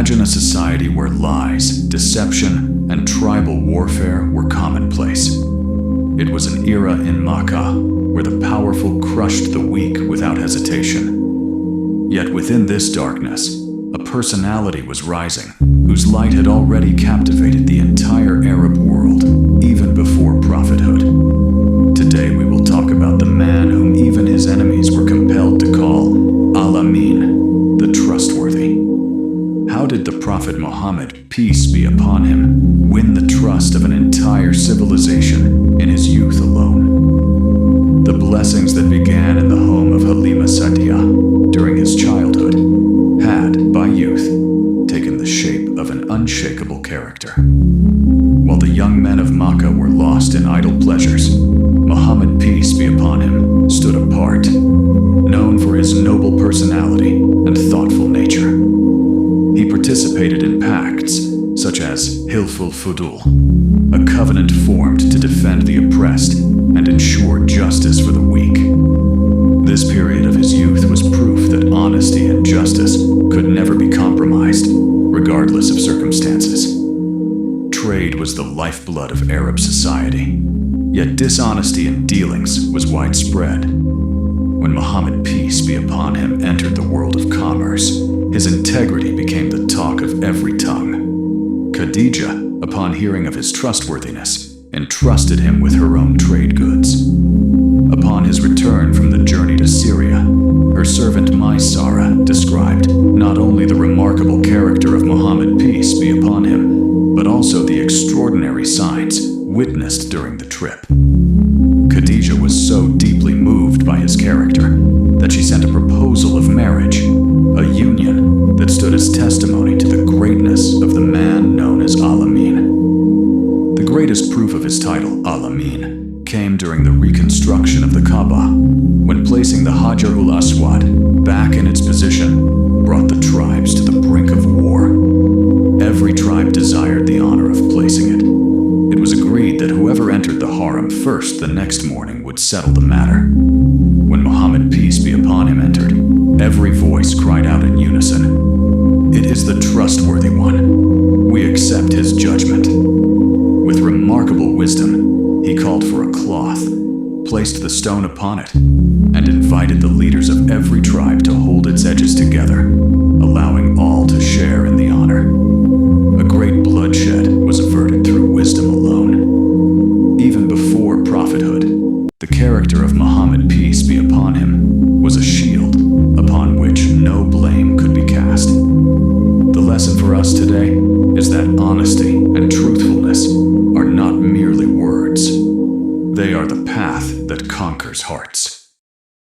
Imagine a society where lies, deception, and tribal warfare were commonplace. It was an era in Makkah where the powerful crushed the weak without hesitation. Yet within this darkness, a personality was rising, whose light had already captivated the entire Arab world, even before prophethood. Today we will talk about the man whom even his enemies were compelled to call Al-Amin, the Trustworthy. How did the Prophet Muhammad, peace be upon him, win the trust of an entire civilization in his youth alone? The blessings that began in the home of Halima Sa'diya during his childhood had, by youth, taken the shape of an unshakable character. While the young men of Makkah were lost in idle pleasures, Muhammad, peace be upon him, stood apart, known for his noble personality and thoughtful nature. He participated in pacts such as Hilf-ul-Fudul, a covenant formed to defend the oppressed and ensure justice for the weak. This period of his youth was proof that honesty and justice could never be compromised, regardless of circumstances. Trade was the lifeblood of Arab society, yet dishonesty in dealings was widespread. When Muhammad, peace be upon him, entered the world of commerce, his integrity became the talk of every tongue. Khadijah, upon hearing of his trustworthiness, entrusted him with her own trade goods. Upon his return from the journey to Syria, her servant Maysara described not only the remarkable character of Muhammad, peace be upon him, but also the extraordinary signs witnessed during the trip. Khadijah was so deeply moved by his character that she sent a proposal of marriage, a union that stood as testimony to the greatness of the man known as Al-Amin. The greatest proof of his title, Al-Amin, came during the reconstruction of the Kaaba, when placing the Hajar-ul-Aswad back in its position brought the tribes to the brink of war. Every tribe desired the honor of placing it. It was agreed that whoever entered the harem first the next morning would settle the matter. When Muhammad, peace be upon him, entered, every voice cried out in unison, "It is the trustworthy one. We accept his judgment." With remarkable wisdom, he called for a cloth, placed the stone upon it, and invited the leaders of every tribe to hold its edges together, allowing all to share in the honor. A great bloodshed was averted through wisdom alone. Even before prophethood, the character of Muhammad, peace be upon him, was a shield upon which no blame could be cast. The lesson for us today is that honesty and truthfulness are not merely words. They are the path that conquers hearts.